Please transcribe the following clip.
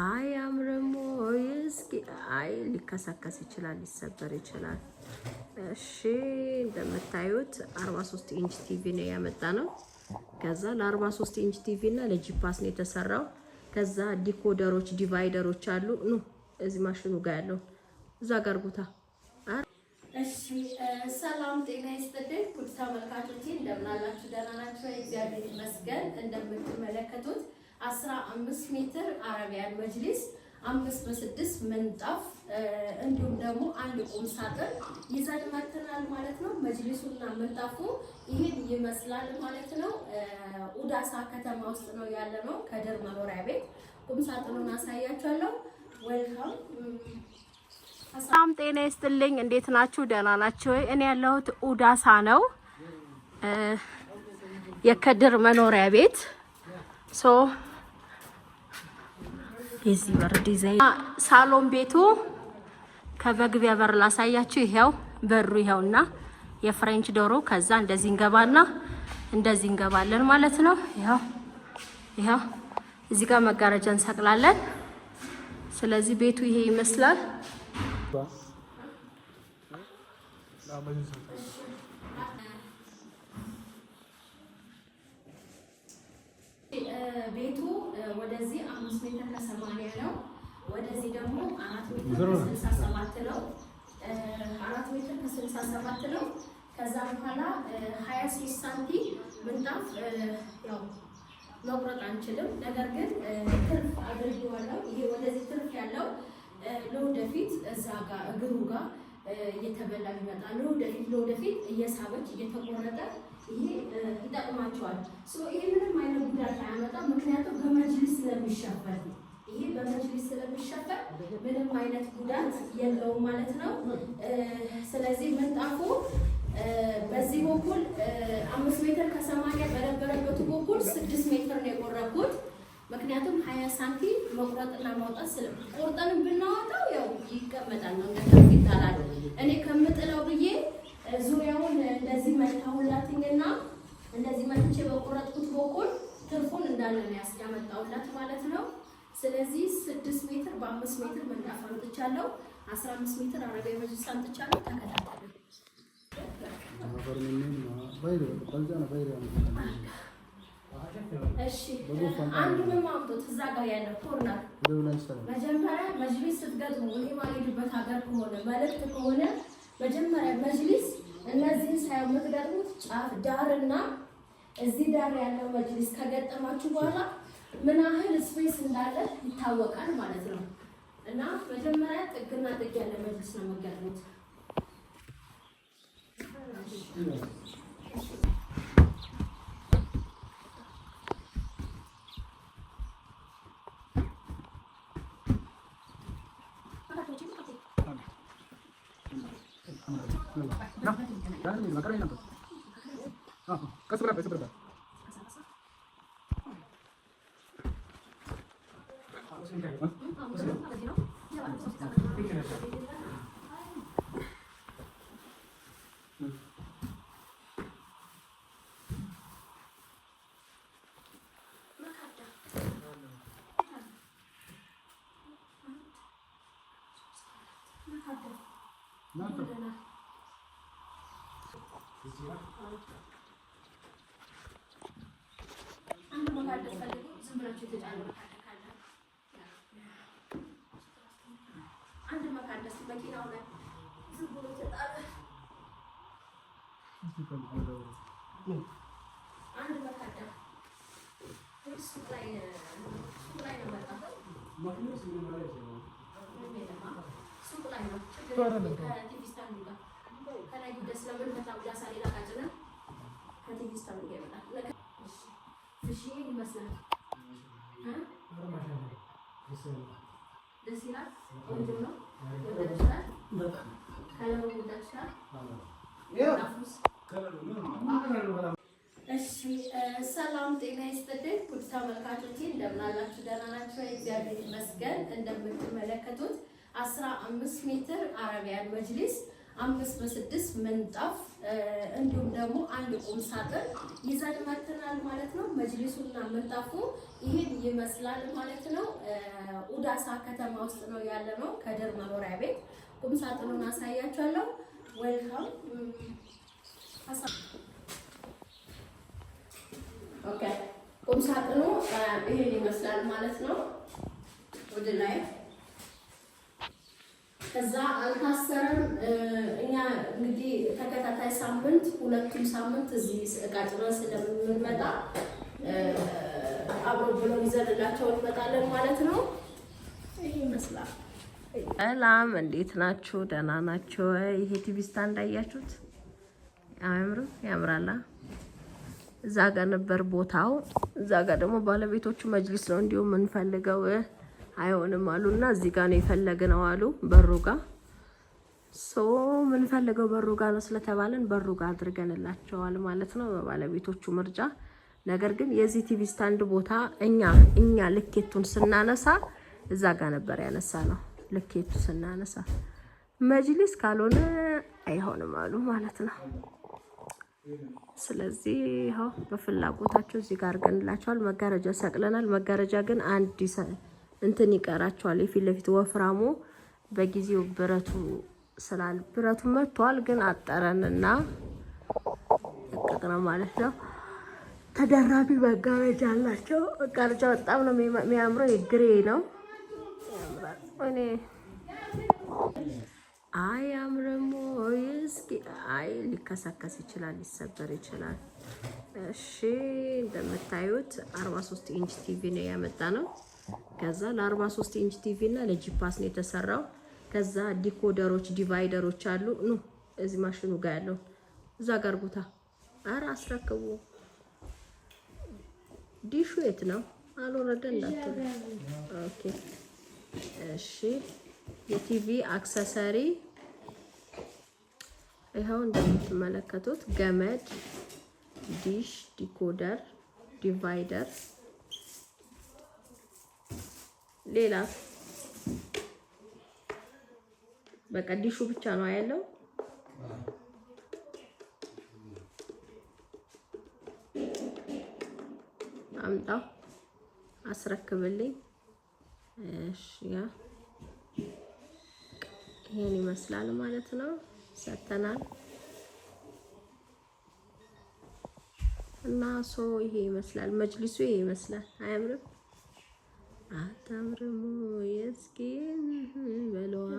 አይ አምረሞ እስኪ አይ ሊከሰከስ ይችላል ሊሰበር ይችላል። እሺ እንደምታዩት 43 ኢንች ቲቪ ነው ያመጣነው። ከዛ ለ43 ኢንች ቲቪ እና ለጂፓስ ነው የተሰራው። ከዛ ዲኮደሮች ዲቫይደሮች አሉ ኑ እዚህ ማሽኑ ጋር ያለው እዛ ጋር ቦታ። እሺ ሰላም ጤና ይስጥልኝ ውድ ተመልካቾቼ እንደምን አላችሁ? ደህና ናችሁ? እግዚአብሔር ይመስገን። እንደምትመለከቱት 15 ሜትር አረቢያን መጅሊስ 5 በ6 ምንጣፍ እንዲሁም ደግሞ አንድ ቁም ሳጥን ይዘን መጥተናል ማለት ነው። መጅሊሱና ምንጣፉ ይሄን ይመስላል ማለት ነው። ኡዳሳ ከተማ ውስጥ ነው ያለነው ከድር መኖሪያ ቤት። ቁም ሳጥኑን አሳያችኋለሁ። ዌልካም። ሰላም ጤና ይስጥልኝ። እንዴት ናችሁ? ደህና ናችሁ ወይ? እኔ ያለሁት ኡዳሳ ነው የከድር መኖሪያ ቤት ሶ እዚህ በር ዲዛይን ሳሎን ቤቱ ከመግቢያ በር ላሳያችሁ። ይሄው በሩ ይሄውና የፍሬንች ዶሮ ከዛ እንደዚህ እንገባና እንደዚህ እንገባለን ማለት ነው። ይሄው እዚህ ጋር መጋረጃ እንሰቅላለን። ስለዚህ ቤቱ ይሄ ይመስላል። ቤቱ ወደዚህ 5 ሜትር ከ80 ነው። ወደዚህ ደግሞ 4 ሜትር ከ67 ነው። 4 ሜትር ከ67 ነው። ከዛ በኋላ 23 ሳንቲ ምንጣፍ ያው መቁረጥ አንችልም። ነገር ግን ትርፍ አድርጌዋለሁ። ይሄ ወደዚህ ትርፍ ያለው ለወደፊት እዛ ጋር እግሩ ጋር እየተበላ ይመጣል። ለወደፊት እየሳበች እየተቆረጠ ይሄ ይጠቅማቸዋል። ይሄ ምንም አይነት ጉዳት አያመጣም። ምክንያቱም በመጅሊስ ስለሚሸፈን ይሄ በመጅሊስ ስለሚሸፈን ምንም አይነት ጉዳት የለውም ማለት ነው። ስለዚህ ምንጣፉ በዚህ በኩል 5 ሜትር ከ80 በነበረበት በኩል 6 ሜትር ነው የቆረጥኩት። ምክንያቱም 20 ሳንቲም መቁረጥና ማውጣት ስለቆርጠን ብናወጣው ያው ይቀመጣል መንገድ ይጣላል። እኔ ከምጥለው ብዬ ዙሪያውን እንደዚህ መታውላትኝና እንደዚህ መጥቼ በቆረጥኩት በኩል ትርፉን እንዳለ ነው ያመጣውላት ማለት ነው። ስለዚህ 6 ሜትር በ5 ሜትር ምንጣፍ አምጥቻለሁ። 15 ሜትር አረጋዊ መጅሊስ አምጥቻለሁ። ተከታተሉ። እሺ አንዱንም አምጡት። እዛ ጋር ያለው ኮርነር መጀመሪያ መጅሊስ ስትገጥሙ እኔ ማለድበት ሀገር ከሆነ መልእክት ከሆነ መጀመሪያ መጅሊስ እነዚህን ሳይሆን የምትገጥሙት ጫፍ ዳርና እዚህ ዳር ያለው መጅሊስ ከገጠማችሁ በኋላ ምን ያህል ስፔስ እንዳለ ይታወቃል ማለት ነው። እና መጀመሪያ ጥግና ጥግ ያለ መጅሊስ ነው የምትገጥሙት። አንድ መካደስ ፈልጉ። ዝም ብላችሁ የተጫነ መካደስ ካለ አንድ መካደስ መኪናው ላይ ዝም ብሎ ተጣለ። አንድ መካደስ ሱቅ ላይ ነው መጣው ሱቅ ላይ ነው ከቲቪ ስታንዱ ጋር ከላይ ደስ ለምን መጣው ያሳሌ ላቃጭና ከቲቪ ስታንዱ ጋር ይመጣል። እሺ ይመስላል ደስ ይላል። ቆንጆ ነው። ወደድሻል? ከለሩ ወደድሻል? እሺ ሰላም ጤና ይስጥልኝ ውድ ተመልካቾቼ እንደምን አላችሁ? ደህና ናችሁ? እግዚአብሔር ይመስገን። እንደምትመለከቱት 15 ሜትር አረቢያን መጅሊስ 5 በ6 ምንጣፍ እንዲሁም ደግሞ አንድ ቁም ሳጥን ይዘን መጥተናል ማለት ነው። መጅሊሱና ምንጣፉ ይሄን ይመስላል ማለት ነው። ኡዳሳ ፒያሳ ከተማ ውስጥ ነው ያለነው ከድር መኖሪያ ቤት። ቁም ሳጥኑን አሳያችኋለሁ። ዌልካም። ኦኬ ቁም ሳጥኑ ይሄን ይመስላል ማለት ነው። ወደ ላይ ከዛ አልታሰረም። እኛ እንግዲህ ተከታታይ ሳምንት ሁለቱም ሳምንት እዚህ እቃ ጭነን ስለምንመጣ አብሮ ብሎ ይዘንላቸው እንመጣለን ማለት ነው። ይሄ ይመስላል። ሰላም፣ እንዴት ናችሁ? ደህና ናችሁ? ይሄ ቲቪ ስታንድ አያችሁት? አያምርም? ያምራላ። እዛ ጋር ነበር ቦታው። እዛ ጋር ደግሞ ባለቤቶቹ መጅሊስ ነው እንዲሁ የምንፈልገው አይሆንም አሉና እዚህ ጋር ነው የፈለግነው አሉ። በሩ ጋር የምንፈልገው በሩ ጋር ነው ስለተባለን በሩ ጋር አድርገንላቸዋል ማለት ነው በባለቤቶቹ ምርጫ። ነገር ግን የዚህ ቲቪ ስታንድ ቦታ እኛ ልኬቱን ስናነሳ እዛ ጋር ነበር ያነሳ ነው። ልኬቱ ስናነሳ መጅሊስ ካልሆነ አይሆንም አሉ ማለት ነው። ስለዚህ ይኸው በፍላጎታቸው እዚህ ጋር አድርገንላቸዋል። መጋረጃ ሰቅለናል። መጋረጃ ግን አንድ እንትን ይቀራቸዋል። የፊት ለፊት ወፍራሙ በጊዜው ብረቱ መጥቷል፣ ግን አጠረንና እቀቅነ ማለት ነው። ተደራቢ መጋረጃ አላቸው። መጋረጃ በጣም ነው የሚያምረው። የግሬ ነው ያምራል። እኔ አያምርም ወይ? እስኪ ሊከሰከስ ይችላል፣ ሊሰበር ይችላል። እሺ እንደምታዩት 43 ኢንች ቲቪ ነው ያመጣ ነው። ከዛ ለ43 ኢንች ቲቪ እና ለጂፓስ ነው የተሰራው። ከዛ ዲኮደሮች ዲቫይደሮች አሉ። እዚህ ማሽኑ ጋር ያለው እዛ ጋር ቦታ አስረክቡ። ዲሹ የት ነው? አልወረደ እንዳትሉ። ኦኬ እሺ። የቲቪ አክሰሰሪ ይኸው እንደምትመለከቱት ገመድ፣ ዲሽ፣ ዲኮደር፣ ዲቫይደር፣ ሌላ በቃ ዲሹ ብቻ ነው ያለው። አምጣው አስረክብልኝ። እሺ ይሄን ይመስላል ማለት ነው። ሰተናል እና ይሄ ይመስላል መጅሊሱ። ይሄ ይመስላል። አያምርም? አታምርም? የስኪን በለዋ